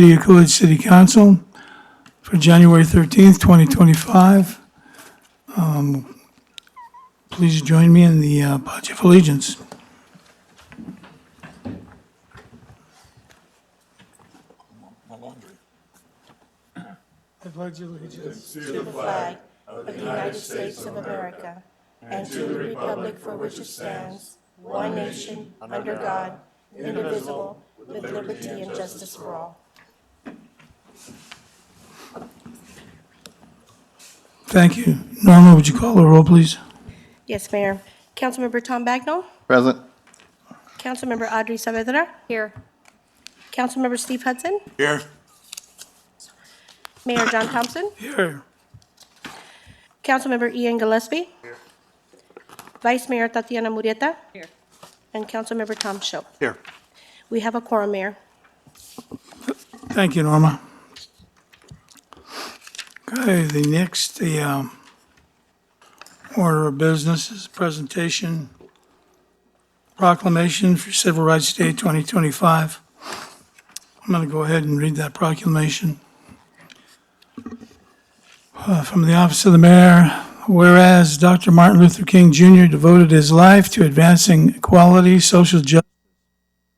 City of Coolidge City Council for January 13th, 2025. Please join me in the Pledge of Allegiance. I pledge allegiance to the flag of the United States of America and to the republic for which it stands, one nation, under God, indivisible, with liberty and justice for all. Thank you. Norma, would you call the roll, please? Yes, Mayor. Councilmember Tom Bagnall. Present. Councilmember Audrey Saavedra. Here. Councilmember Steve Hudson. Here. Mayor John Thompson. Here. Councilmember Ian Gillespie. Here. Vice Mayor Tatiana Murrieta. Here. And Councilmember Tom Show. Here. We have a quorum, Mayor. Thank you, Norma. Okay, the order of business is presentation proclamation for Civil Rights Day 2025. I'm going to go ahead and read that proclamation. From the Office of the Mayor, whereas Dr. Martin Luther King Jr. devoted his life to advancing equality, social justice,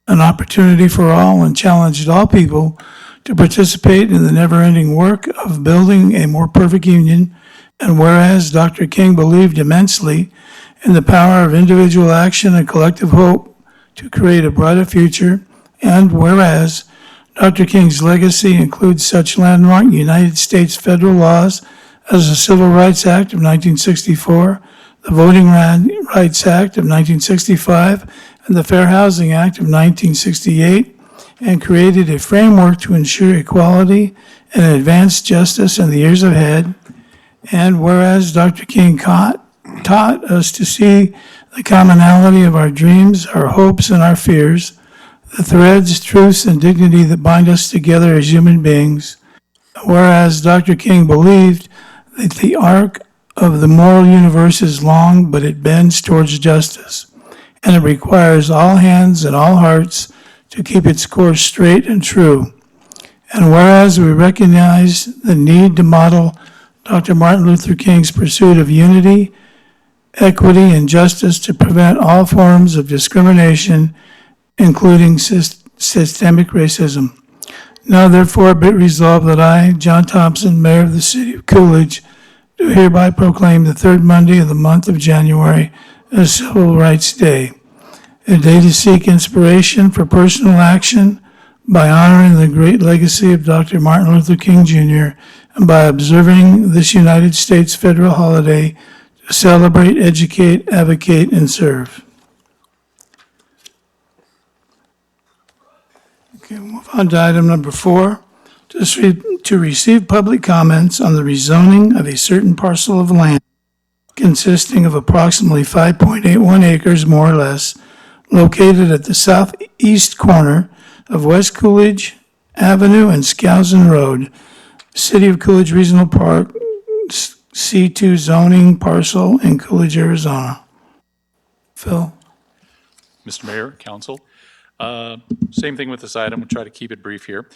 and opportunity for all, and challenged all people to participate in the never-ending work of building a more perfect union, and whereas Dr. King believed immensely in the power of individual action and collective hope to create a brighter future, and whereas Dr. King's legacy includes such landmark United States federal laws as the Civil Rights Act of 1964, the Voting Rights Act of 1965, and the Fair Housing Act of 1968, and created a framework to ensure equality and advance justice in the years ahead. And whereas Dr. King taught us to see the commonality of our dreams, our hopes, and our fears, the threads, truths, and dignity that bind us together as human beings. Whereas Dr. King believed that the arc of the moral universe is long, but it bends towards justice, and it requires all hands and all hearts to keep its course straight and true. And whereas we recognize the need to model Dr. Martin Luther King's pursuit of unity, equity, and justice to prevent all forms of discrimination, including systemic racism. Now therefore be it resolved that I, John Thompson, Mayor of the City of Coolidge, do hereby proclaim the third Monday of the month of January as Civil Rights Day, a day to seek inspiration for personal action by honoring the great legacy of Dr. Martin Luther King Jr. and by observing this United States federal holiday to celebrate, educate, advocate, and serve. Okay, we'll move on to item number 4, to receive public comments on the rezoning of a certain parcel of land consisting of approximately 5.81 acres, more or less, located at the southeast corner of West Coolidge Avenue and Skousen Road, City of Coolidge Regional Park, C2 zoning parcel in Coolidge, Arizona. Phil? Mr. Mayor, Council, same thing with this item. We'll try to keep it brief here.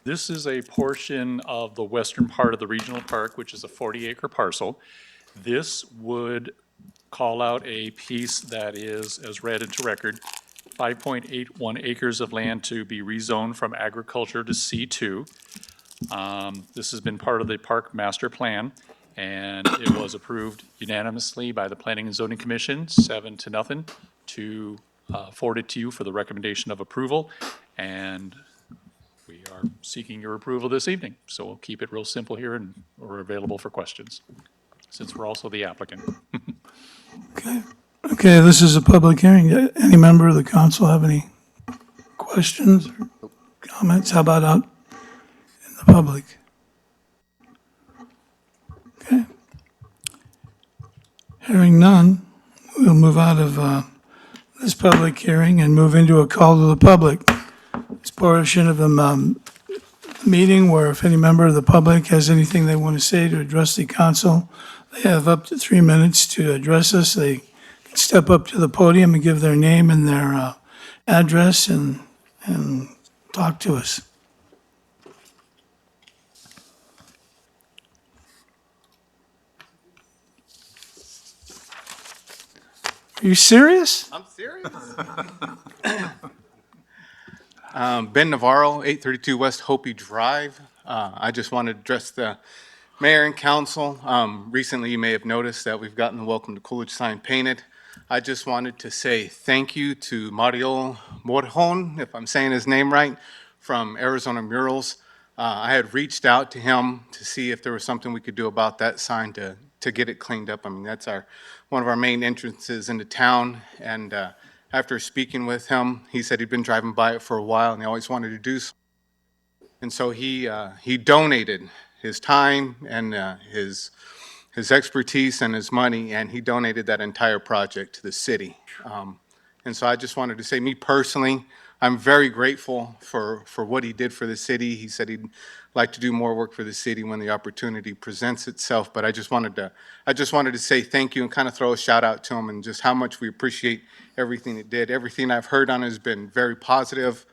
This is a portion of the western part of the regional park, which is a 40-acre parcel. This would call out a piece that is, as read into record, 5.81 acres of land to be rezoned from agriculture to C2. This has been part of the park master plan, and it was approved unanimously by the Planning and Zoning Commission, 7-0, to forward it to you for the recommendation of approval. And we are seeking your approval this evening. So we'll keep it real simple here, and we're available for questions, since we're also the applicant. Okay, this is a public hearing. Any member of the council have any questions or comments? How about out in the public? Okay. Hearing none, we'll move out of this public hearing and move into a call to the public. It's portion of the meeting where if any member of the public has anything they want to say to address the council, they have up to 3 minutes to address us. They can step up to the podium and give their name and their address and talk to us. Are you serious? I'm serious. Ben Navarro, 832 West Hopi Drive. I just wanted to address the mayor and council. Recently, you may have noticed that we've gotten the Welcome to Coolidge sign painted. I just wanted to say thank you to Mario Morjon, if I'm saying his name right, from Arizona Murals. I had reached out to him to see if there was something we could do about that sign to get it cleaned up. I mean, that's one of our main entrances into town, and after speaking with him, he said he'd been driving by it for a while and he always wanted to do so. And so he donated his time and his expertise and his money, and he donated that entire project to the city. And so I just wanted to say, me personally, I'm very grateful for what he did for the city. He said he'd like to do more work for the city when the opportunity presents itself. But I just wanted to say thank you and kind of throw a shout out to him and just how much we appreciate everything it did. Everything I've heard on it has been very positive.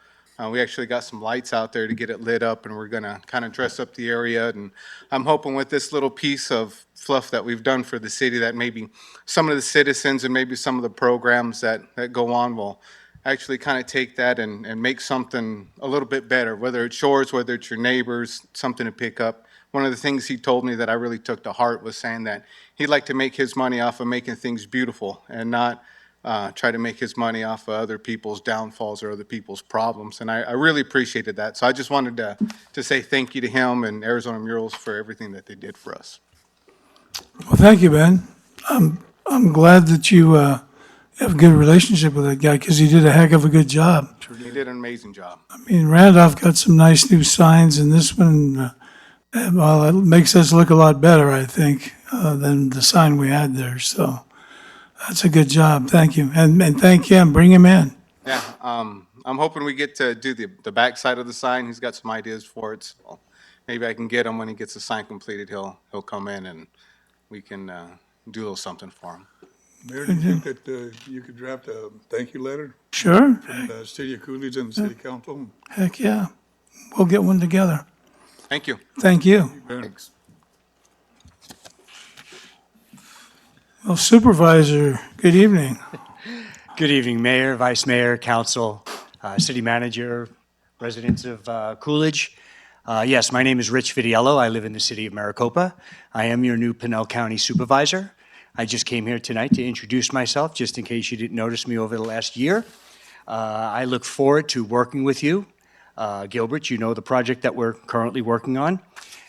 We actually got some lights out there to get it lit up, and we're going to kind of dress up the area. And I'm hoping with this little piece of fluff that we've done for the city that maybe some of the citizens and maybe some of the programs that go on will actually kind of take that and make something a little bit better, whether it's yours, whether it's your neighbors, something to pick up. One of the things he told me that I really took to heart was saying that he'd like to make his money off of making things beautiful and not try to make his money off of other people's downfalls or other people's problems. And I really appreciated that. So I just wanted to say thank you to him and Arizona Murals for everything that they did for us. Well, thank you, Ben. I'm glad that you have a good relationship with that guy because he did a heck of a good job. He did an amazing job. I mean, Randolph got some nice new signs, and this one, well, it makes us look a lot better, I think, than the sign we had there. So that's a good job. Thank you. And thank him. Bring him in. Yeah, I'm hoping we get to do the back side of the sign. He's got some ideas for it. So maybe I can get him when he gets the sign completed. He'll come in and we can do a little something for him. Mayor, do you think that you could draft a thank you letter Sure. from the city of Coolidge and the city council? Heck yeah. We'll get one together. Thank you. Thank you. Thanks. Well, Supervisor, good evening. Good evening, Mayor, Vice Mayor, Council, City Manager, residents of Coolidge. Yes, my name is Rich Vidiello. I live in the city of Maricopa. I am your new Pinell County Supervisor. I just came here tonight to introduce myself, just in case you didn't notice me over the last year. I look forward to working with you. Gilbert, you know the project that we're currently working on.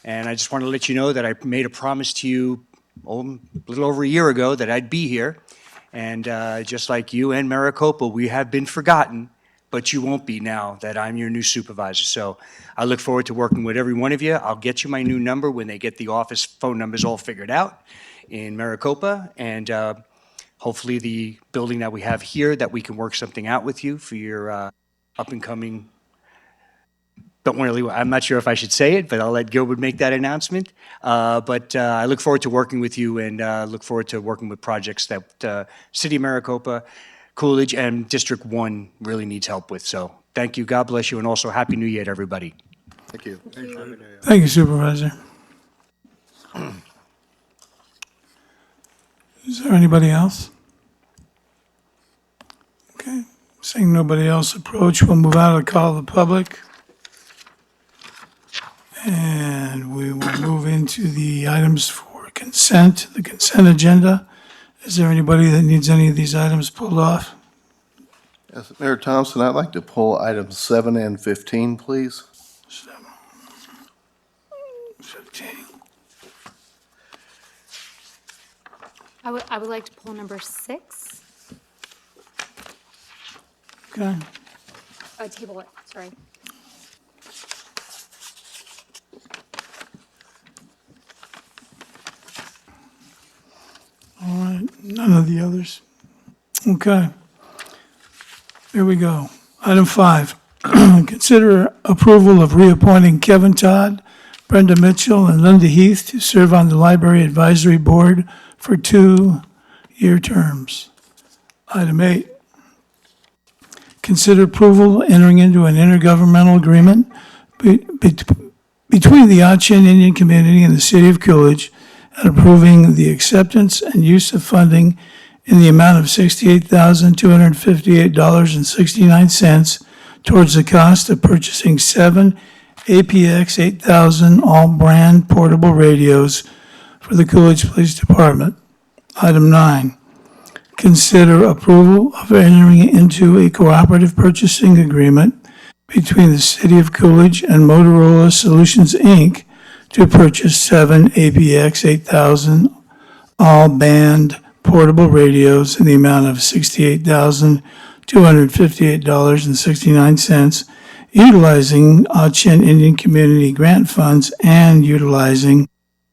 And I just want to let you know that I made a promise to you a little over a year ago that I'd be here. And just like you and Maricopa, we have been forgotten, but you won't be now that I'm your new supervisor. So I look forward to working with every one of you. I'll get you my new number when they get the office phone numbers all figured out in Maricopa. And hopefully the building that we have here, that we can work something out with you for your up and coming. I'm not sure if I should say it, but I'll let Gilbert make that announcement. But I look forward to working with you and look forward to working with projects that City of Maricopa, Coolidge, and District 1 really needs help with. So thank you, God bless you, and also Happy New Year to everybody. Thank you. Thank you, Supervisor. Is there anybody else? Okay, seeing nobody else approach, we'll move out of the call of the public. And we will move into the items for consent, the consent agenda. Is there anybody that needs any of these items pulled off? Yes, Mayor Thompson, I'd like to pull items 7 and 15, please. 15. I would like to pull number 6. Okay, Table it, sorry. all right, none of the others. Okay. Here we go. Item 5, consider approval of reappointing Kevin Todd, Brenda Mitchell, and Linda Heath to serve on the Library Advisory Board for 2-year terms. Item 8, consider approval entering into an intergovernmental agreement between the Achin Indian Community and the City of Coolidge and approving the acceptance and use of funding in the amount of $68,258.69 towards the cost of purchasing 7 APX 8000 all-brand portable radios for the Coolidge Police Department. Item 9, consider approval of entering into a cooperative purchasing agreement between the City of Coolidge and Motorola Solutions, Inc. to purchase 7 APX 8000 all-band portable radios in the amount of $68,258.69, utilizing Achin Indian Community Grant Funds and utilizing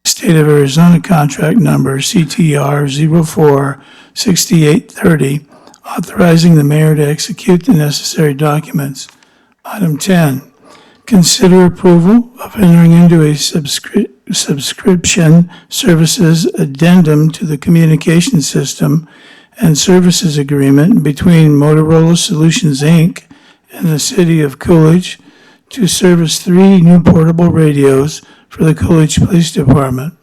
State of Arizona Contract Number CTR 046830, authorizing the mayor to execute the necessary documents. Item 10, consider approval of entering into a subscription services addendum to the communication system and services agreement between Motorola Solutions, Inc. and the City of Coolidge to service 3 new portable radios for the Coolidge Police Department.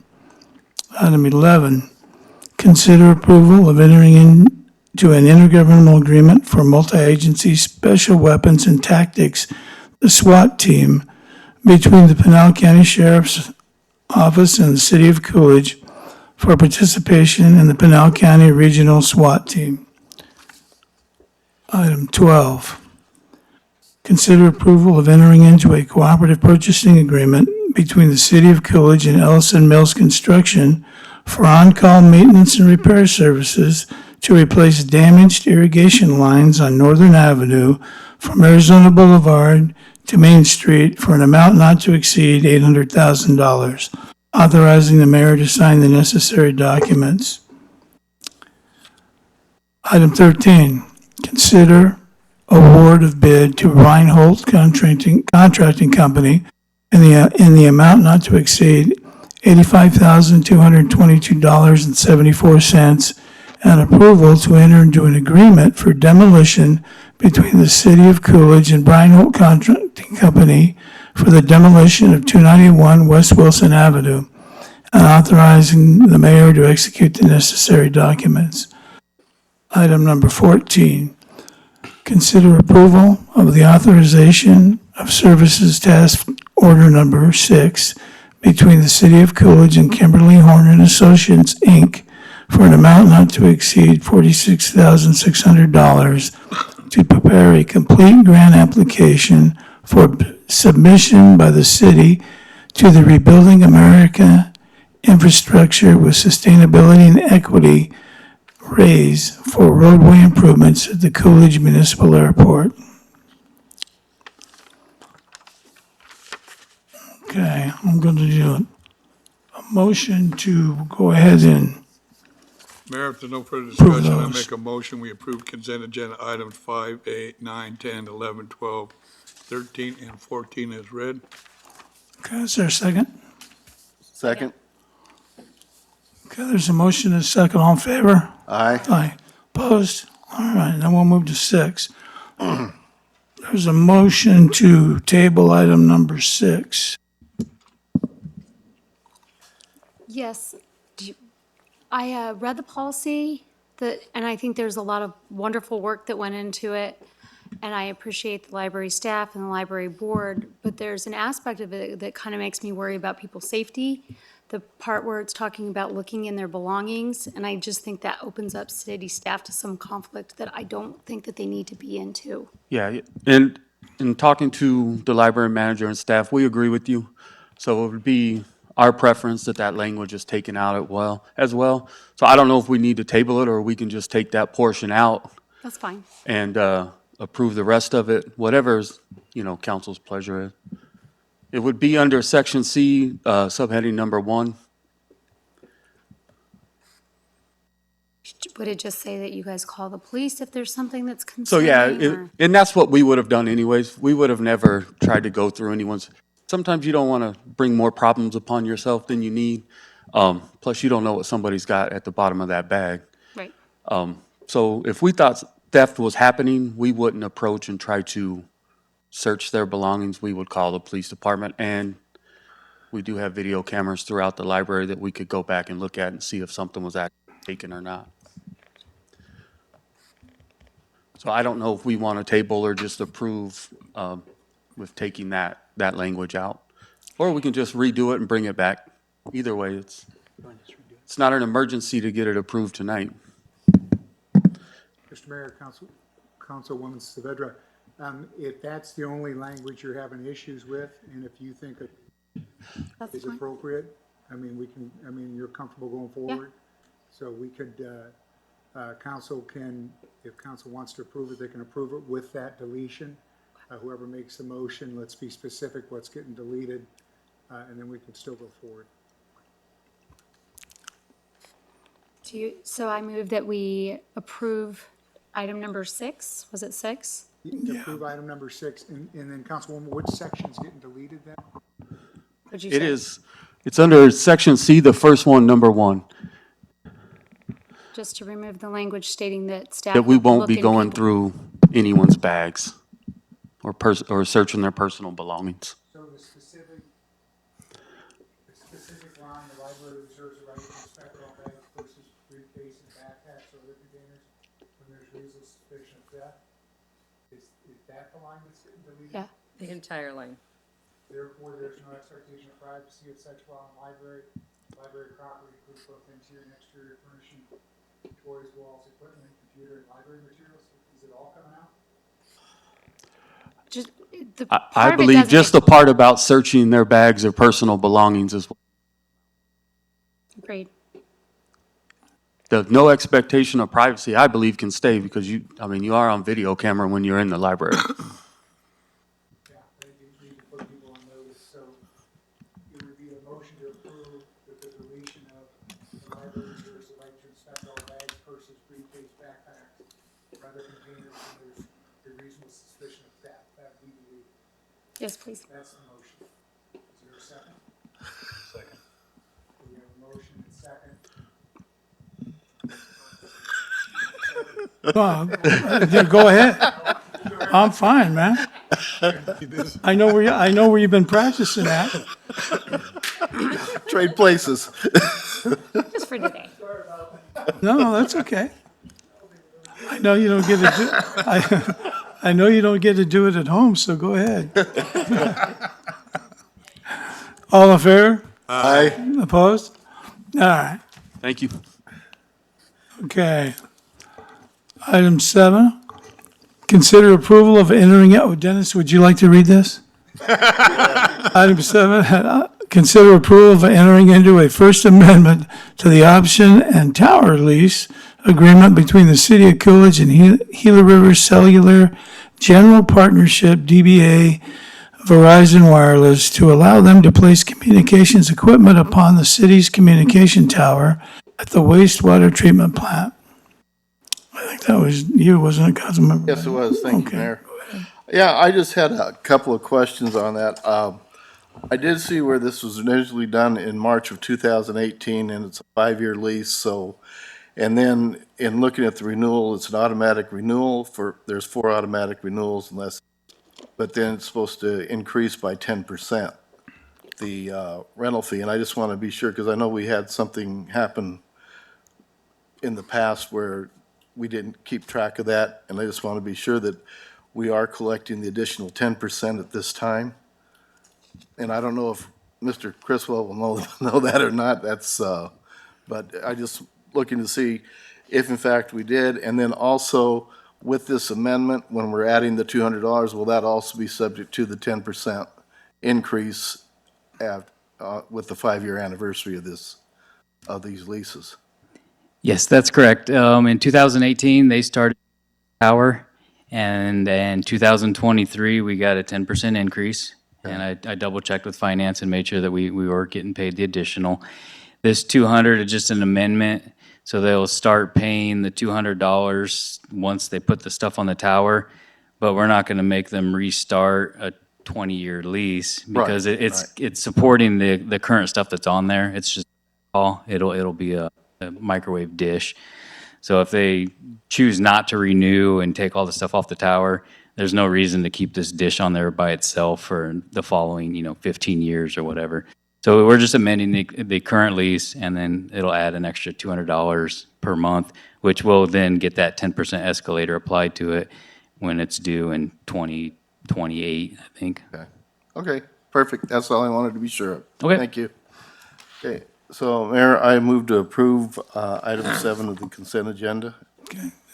Item 11, consider approval of entering into an intergovernmental agreement for multi-agency special weapons and tactics, the SWAT team, between the Pinal County Sheriff's Office and the City of Coolidge for participation in the Pinal County Regional SWAT team. Item 12, consider approval of entering into a cooperative purchasing agreement between the City of Coolidge and Ellison Mills Construction for on-call maintenance and repair services to replace damaged irrigation lines on Northern Avenue from Arizona Boulevard to Main Street for an amount not to exceed $800,000, authorizing the mayor to sign the necessary documents. Item 13, consider award of bid to Reinhold Contracting Company in the amount not to exceed $85,222.74, and approval to enter into an agreement for demolition between the City of Coolidge and Reinhold Contracting Company for the demolition of 291 West Wilson Avenue, and authorizing the mayor to execute the necessary documents. Item number 14, consider approval of the authorization of services task order number 6 between the City of Coolidge and Kimberly Horn and Associates, Inc. for an amount not to exceed $46,600 to prepare a complete grant application for submission by the city to the Rebuilding America Infrastructure with Sustainability and Equity raise for roadway improvements at the Coolidge Municipal Airport. Okay, I'm going to do a motion to go ahead and Mayor, if there's no further Approve discussion, I those. make a motion, we approve consent agenda items 5, 8, 9, 10, 11, 12, 13, and 14 as read. okay, is there a second? Second? Okay, there's a motion and a second. All in favor? Aye. Aye. Opposed? All right, then we'll move to 6. There's a motion to table item number 6. Yes. I read the policy, and I think there's a lot of wonderful work that went into it, and I appreciate the library staff and the library board, but there's an aspect of it that kind of makes me worry about people's safety, the part where it's talking about looking in their belongings, and I just think that opens up city staff to some conflict that I don't think that they need to be into. Yeah, and in talking to the library manager and staff, we agree with you. So it would be our preference that that language is taken out as well. So I don't know if we need to table it or we can just take that portion out That's fine. and approve the rest of it, whatever's, council's pleasure is. It would be under section C, subheading number 1. Would it just say that you guys call the police if there's something that's So yeah, concerning? Or- and that's what we would have done anyways. We would have never tried to go through anyone's. Sometimes you don't want to bring more problems upon yourself than you need. Plus, you don't know what somebody's got at the bottom of that bag. Right. So if we thought theft was happening, we wouldn't approach and try to search their belongings. We would call the police department, and we do have video cameras throughout the library that we could go back and look at and see if something was actually taken or not. So I don't know if we want to table or just approve with taking that language out. Or we can just redo it and bring it back. Either way, it's not an emergency to get it approved tonight. Mr. Mayor, Councilwoman Saavedra, if that's the only language you're having issues with, and if you think it That's is fine. appropriate, you're comfortable going forward? So we could, council can, if council wants to approve it, they can approve it with that deletion. Whoever makes the motion, let's be specific what's getting deleted, and then we can still go forward. So I move that we approve item number 6. Was it 6? Approve item number 6, and then Councilwoman, which section's getting deleted then? What'd you It say? is, it's under section C, the first one, number 1, Just to remove the language stating that staff. that we will won't look be in going people- through anyone's bags or searching their personal belongings. So the specific line, the library reserves the right to inspect all bags versus briefcase and backpacks or other containers when there's reasonable suspicion of theft. Is that the line that's getting deleted? Yeah. The entire line. Therefore, there's no expectation of privacy of such while in library. Library property includes both interior and exterior furnishing, toys, walls, equipment, computer, and library materials. Is it all coming out? Just, the I part of it believe doesn't just the get- part about searching their bags or personal belongings is, Agreed. the no expectation of privacy, I believe, can stay because you are on video camera when you're in the library. Yeah, they need to put people on notice, so it would be a motion to approve with the deletion of the library reserves the right to inspect all bags, purses, briefcase, backpacks, or other containers when there's a reasonable suspicion of theft. That would be deleted. Yes, please. That's the motion. Is there a second? Second. We have a motion and second. Yeah, go ahead. I'm fine, man. I know where you've been practicing at. Trade places. Just for today. No, that's okay. I know you don't get to do, I know you don't get to do it at home, so go ahead. All in favor? Aye. Opposed? All right, Thank you. okay. Item 7, consider approval of entering, Dennis, would you like to read this? Item 7, consider approval of entering into a First Amendment to the option and tower lease agreement between the City of Coolidge and Gila River Cellular General Partnership, DBA Verizon Wireless, to allow them to place communications equipment upon the city's communication tower at the wastewater treatment plant. I think that was you, wasn't it, Councilmember? Yes, it was. Thank you, Okay. Mayor. Yeah, I just had a couple of questions on that. I did see where this was initially done in March of 2018, and it's a 5-year lease, so, and then in looking at the renewal, it's an automatic renewal there's 4 automatic renewals unless, but then it's supposed to increase by 10%, the rental fee, and I just want to be sure, because I know we had something happen in the past where we didn't keep track of that, and I just want to be sure that we are collecting the additional 10% at this time. And I don't know if Mr. Criswell will know that or not, but I just looking to see if in fact we did. And then also with this amendment, when we're adding the $200, will that also be subject to the 10% increase with the 5-year anniversary of these leases? Yes, that's correct. In 2018, they started tower, and in 2023, we got a 10% increase. And I double checked with finance and made sure that we were getting paid the additional. This 200 is just an amendment, so they'll start paying the $200 once they put the stuff on the tower, but we're not going to make them restart a 20-year lease because it's supporting the current stuff that's on there. It's just it'll be a microwave dish. So if they choose not to renew and take all the stuff off the tower, there's no reason to keep this dish on there by itself for the following, 15 years or whatever. So we're just amending the current lease, and then it'll add an extra $200 per month, which will then get that 10% escalator applied to it when it's due in 2028, I think. Okay, perfect. That's all I wanted to be sure of. Okay. Thank you. Okay, so Mayor, I move to approve item 7 of the consent agenda.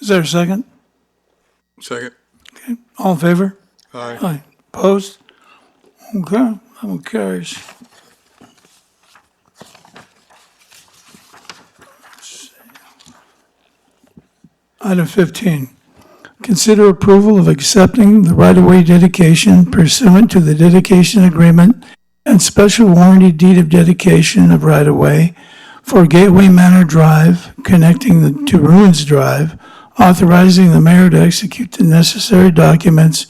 Is there a second? Second. All in favor? Aye. Aye. Opposed? Okay, that one carries. Item 15, consider approval of accepting the right-of-way dedication pursuant to the dedication agreement and special warranty deed of dedication of right-of-way for Gateway Manor Drive connecting to Ruins Drive, authorizing the mayor to execute the necessary documents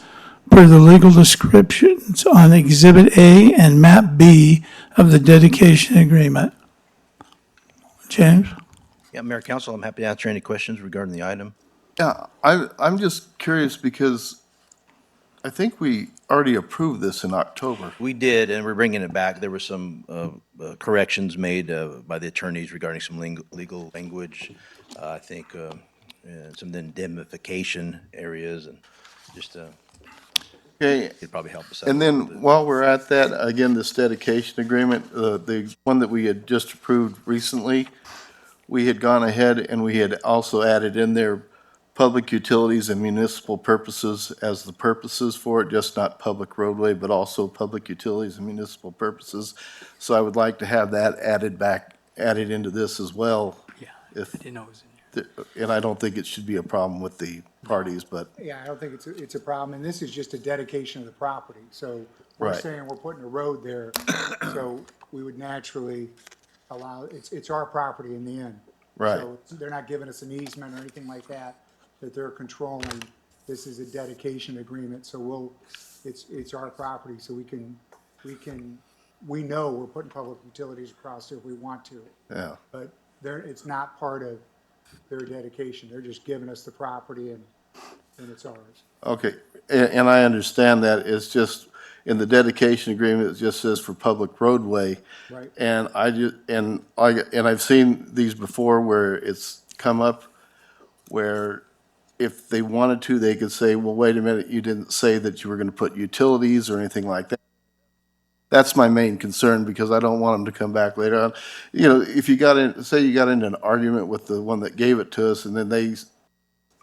per the legal descriptions on Exhibit A and Map B of the dedication agreement. James? Yeah, Mayor, Council, I'm happy to answer any questions regarding the item. Yeah, I'm just curious because I think we already approved this in October. We did, and we're bringing it back. There were some corrections made by the attorneys regarding some legal language, I think, and some indemnification areas, and just, Okay, it'd probably help us out. and a little then bit. while we're at that, again, this dedication agreement, the one that we had just approved recently, we had gone ahead and we had also added in there public utilities and municipal purposes as the purposes for it, just not public roadway, but also public utilities and municipal purposes. So I would like to have that added into this as well. Yeah, If, I didn't know it was in there. and I don't think it should be a problem with the parties, but, Yeah, I don't think it's a problem, and this is just a dedication of the property, so we're Right. saying we're putting a road there, so we would naturally allow, it's our property in the end. Right. So they're not giving us an easement or anything like that they're controlling. This is a dedication agreement, so it's our property, so we know we're putting public utilities across there if we want to. yeah. But it's not part of their dedication. They're just giving us the property and it's ours. Okay, and I understand that, it's just, in the dedication agreement, it just says for public roadway. Right. And I've seen these before where it's come up where if they wanted to, they could say, well, wait a minute, you didn't say that you were gonna put utilities or anything like that. That's my main concern, because I don't want them to come back later on. You know, if you got in, say you got into an argument with the one that gave it to us, and then they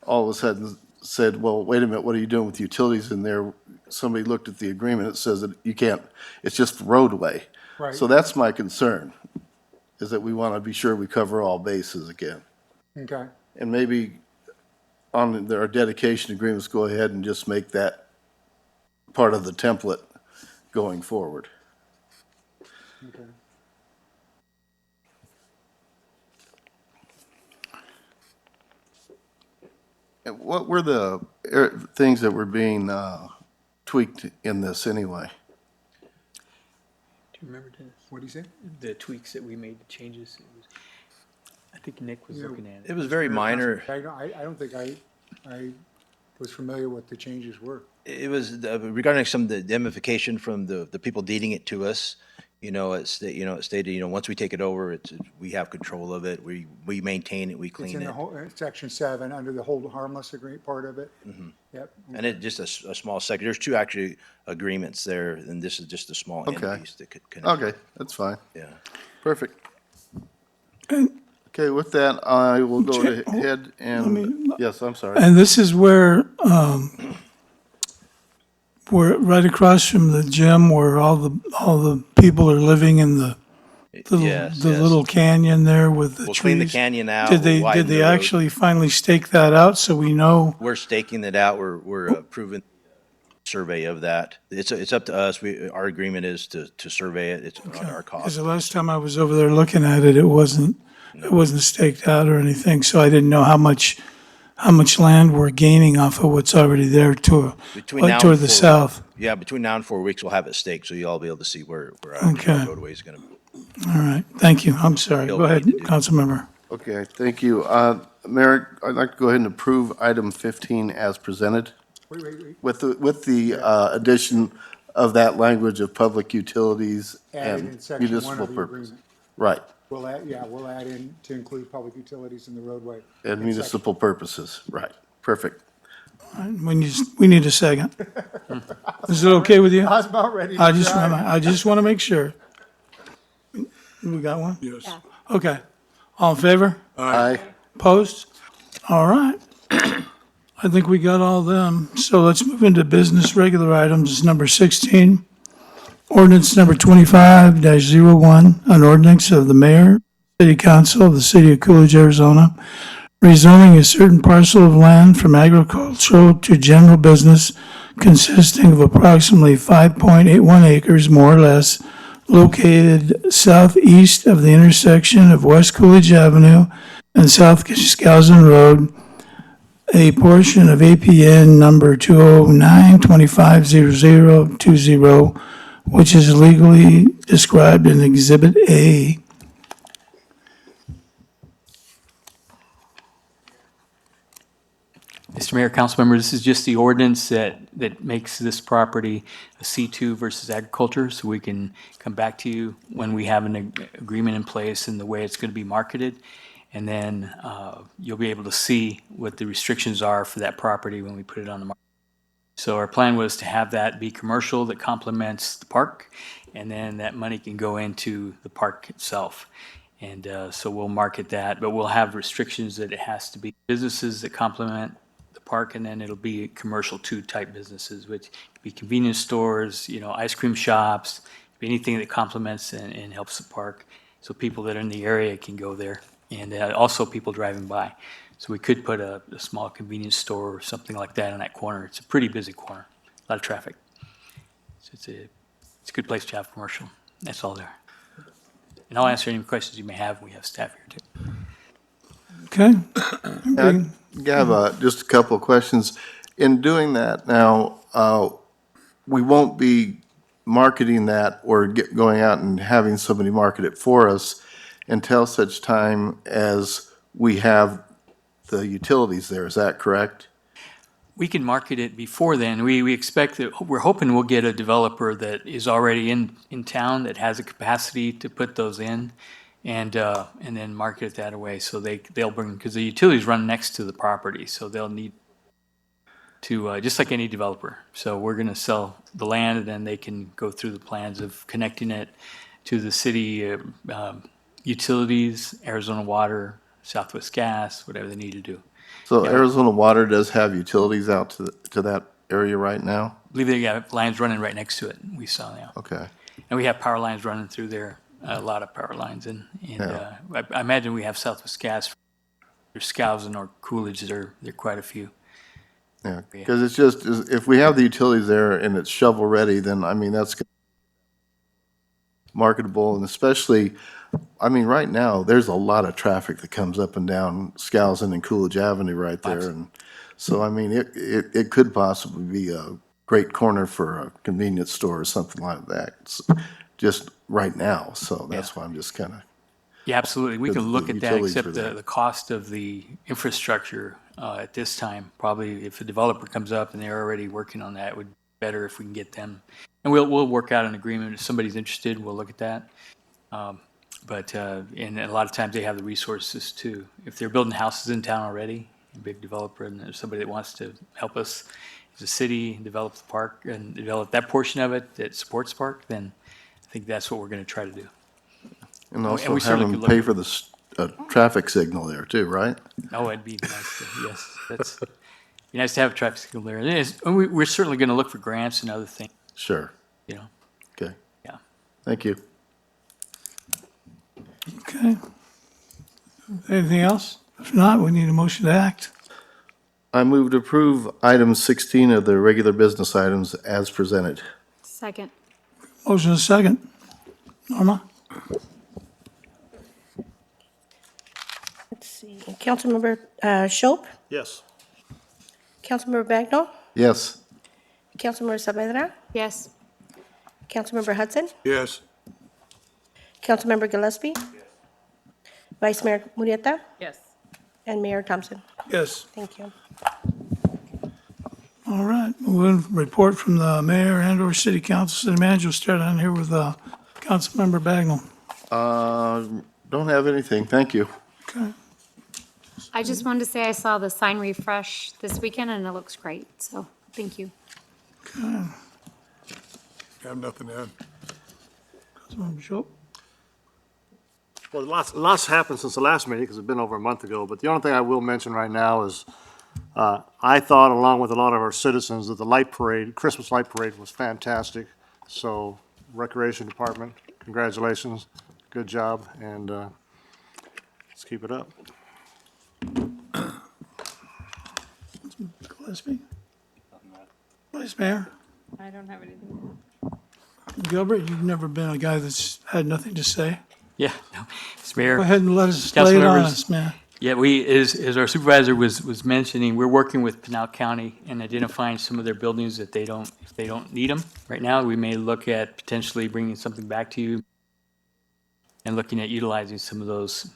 all of a sudden said, well, wait a minute, what are you doing with utilities in there? Somebody looked at the agreement, it says that you can't, it's just roadway. Right. So that's my concern, is that we want to be sure we cover all bases again. Okay. And maybe on our dedication agreements, go ahead and just make that part of the template going forward. Okay. And what were the things that were being tweaked in this anyway? Do you remember, Dennis? What do you say? The tweaks that we made, the changes? It was, I think Nick was Yeah. looking at It it. was very minor. I don't think I was familiar what the changes were. It was regarding some of the indemnification from the people deeding it to us. You know, it stated, once we take it over, we have control of it. We maintain it, we It's clean in it. the whole, section 7, under the hold harmless part of it. Mhm. Yep. And it just a small second. There's two actually agreements there, and this is just a small end Okay. piece that could connect. Okay, that's fine. Yeah. Perfect. Okay, with that, I will go Check- ahead and, yes, I'm sorry. And this is where right across from the gym where all the people are living in the Yes, yes. little canyon there with the We'll trees. clean the canyon out. Did we'll they widen the road. actually finally stake that out so we know? We're staking it out. We're approving survey of that. It's up to us. Our agreement is to survey it. It's on our Because cost. the last time I was over there looking at it, it wasn't staked out or anything, so I didn't know how much land we're gaining off of what's already there toward Between now toward and the 4 south. Yeah, between now and 4 weeks, we'll have it staked, so you'll all be able to see where our Okay. roadway is gonna be. All right, thank you. I'm sorry. Bill, Go we ahead, need to do- Councilmember. Okay, thank you. Merrick, I'd like to go ahead and approve item 15 as presented Wait. with the addition of that language of public utilities Added and in section one municipal of the purpose. agreement. Right, We'll add in to include public utilities in the roadway. and in municipal purposes, right, perfect. We need a second. Is it okay with you? section. I was about ready to I just, try. I just want to make sure. We got one? Yes. Yeah. Okay. All in favor? Aye. Opposed? All right. I think we got all them. So let's move into business regular items, number 16. Ordinance number 25-01, an ordinance of the mayor, city council of the city of Coolidge, Arizona, rezoning a certain parcel of land from agricultural to general business consisting of approximately 5.81 acres, more or less, located southeast of the intersection of West Coolidge Avenue and South Skousen Road, a portion of APN number 209-250020, which is legally described in Exhibit A. Mr. Mayor, council members, this is just the ordinance that makes this property a C2 versus agriculture, so we can come back to you when we have an agreement in place and the way it's going to be marketed. And then you'll be able to see what the restrictions are for that property when we put it on the market. So our plan was to have that be commercial that complements the park, and then that money can go into the park itself. And so we'll market that, but we'll have restrictions that it has to be businesses that complement the park, and then it'll be commercial two type businesses, which could be convenience stores, ice cream shops, anything that complements and helps the park. So people that are in the area can go there, and also people driving by. So we could put a small convenience store or something like that in that corner. It's a pretty busy corner, a lot of traffic. So it's a good place to have commercial. That's all there. And I'll answer any questions you may have. We have staff here too. Okay? I have just a couple of questions. In doing that now, we won't be marketing that or going out and having somebody market it for us until such time as we have the utilities there. Is that correct? We can market it before then. We expect that, we're hoping we'll get a developer that is already in town that has a capacity to put those in and then market it that way. So they'll bring, because the utilities run next to the property, so they'll need to, just like any developer. So we're going to sell the land, and then they can go through the plans of connecting it to the city utilities, Arizona Water, Southwest Gas, whatever they need to do. So Yeah. Arizona Water does have utilities out to that area right now? I believe they have lines running right next to it. We saw now. Okay. And we have power lines running through there, a lot of power lines. And I imagine we have Southwest Gas, or Skousen or Coolidge, there are quite a few. Yeah, because it's just, if we have the utilities there and it's shovel-ready, then, that's marketable, and especially, right now, there's a lot of traffic that comes up and down Skousen and Coolidge Avenue right there, and so, it could possibly be a great corner for a convenience store or something like that, just right now, so that's why I'm just kind of, Yeah, absolutely. We The- can look the at that, utilities except were there. the cost of the infrastructure at this time. Probably if a developer comes up and they're already working on that, it would be better if we can get them. And we'll work out an agreement. If somebody's interested, we'll look at that. And a lot of times they have the resources too. If they're building houses in town already, a big developer, and there's somebody that wants to help us as a city develop the park and develop that portion of it that supports the park, then I think that's what we're going to try to do. and we also have certainly them could look pay at- for the traffic signal there too, right? Oh, it'd be nice to, yes, that's, be nice to have a traffic signal there. And we're certainly going to look for grants and other things, Sure, you know. okay. Yeah. Thank you. Okay. Anything else? If not, we need a motion to act. I move to approve item 16 of the regular business items as presented. Second. Motion is second. Norma? Let's see. Councilmember Shope, Yes. Councilmember Bagnall, Yes. Councilmember Saavedra, Yes. Councilmember Hudson, Yes. Councilmember Gillespie, Vice Mayor Murieta, Yes. and Mayor Thompson. Yes. Thank you. All right, report from the mayor and/or city council. City manager will start on here with Councilmember Bagnell. Don't have anything, thank you. Okay. I just wanted to say I saw the sign refresh this weekend and it looks great, so thank you. I have nothing to add. Councilmember Schultz? Well, lots happened since the last meeting, because it's been over a month ago, but the only thing I will mention right now is, I thought, along with a lot of our citizens, that the light parade, Christmas light parade was fantastic. So Recreation Department, congratulations, good job, and, let's keep it up. Gillespie? Vice Mayor? I don't have anything. Gilbert, you've never been a guy that's had nothing to say. Yeah, no, Mr. Mayor. Go ahead and let us Council lay it on members. us, man. Yeah, as our supervisor was mentioning, we're working with Pinal County and identifying some of their buildings that if they don't need them right now, we may look at potentially bringing something back to you and looking at utilizing some of those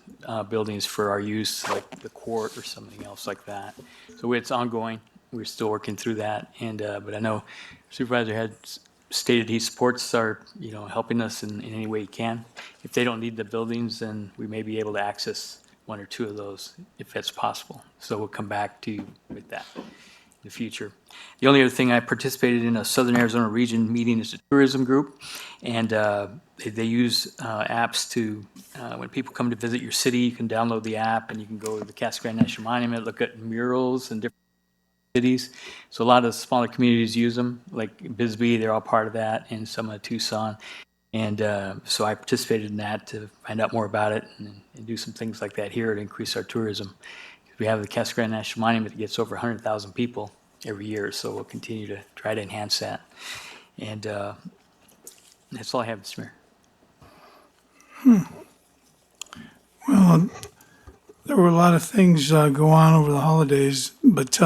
buildings for our use, like the court or something else like that. So it's ongoing. We're still working through that. But I know Supervisor had stated he supports our, helping us in any way he can. If they don't need the buildings, then we may be able to access one or two of those if that's possible. So we'll come back to you with that in the future. The only other thing, I participated in a Southern Arizona region meeting as a tourism group, and they use apps to, when people come to visit your city, you can download the app and you can go to the Casa Grande National Monument, look at murals and different cities. So a lot of smaller communities use them, like Bisbee, they're all part of that, and some of Tucson. And so I participated in that to find out more about it and do some things like that here to increase our tourism. We have the Casa Grande National Monument that gets over 100,000 people every year, so we'll continue to try to enhance that. And that's all I have, Mr. Mayor. Well, there were a lot of things go on over the holidays, but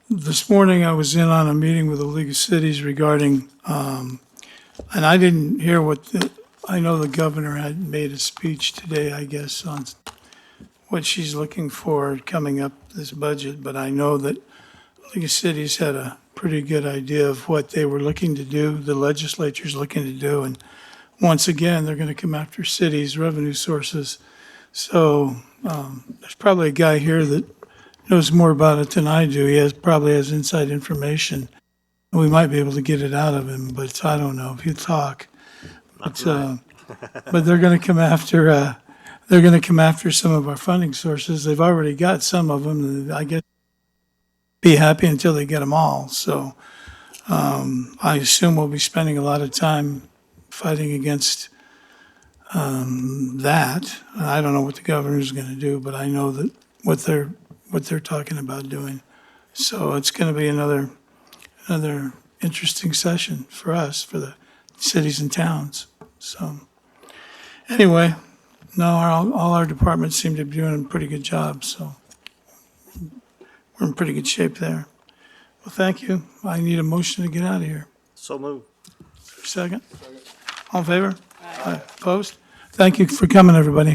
this morning I was in on a meeting with the League of Cities regarding, and I didn't hear I know the governor had made a speech today, I guess, on what she's looking for coming up this budget, but I know that League of Cities had a pretty good idea of what they were looking to do, the legislature's looking to do, and once again, they're going to come after cities' revenue sources. So there's probably a guy here that knows more about it than I do. Probably has inside information. We might be able to get it out of him, but I don't know if you talk. But they're going to come after. They're going to come after some of our funding sources. They've already got some of them. And I guess be happy until they get them all. So I assume we'll be spending a lot of time fighting against that. I don't know what the governor's going to do, but I know that what they're talking about doing. So it's going to be another interesting session for us, for the cities and towns. So anyway, no, all our departments seem to be doing a pretty good job. So we're in pretty good shape there. Well, thank you. I need a motion to get out of here. So moved. Second? All in favor? Aye. Opposed? Thank you for coming, everybody.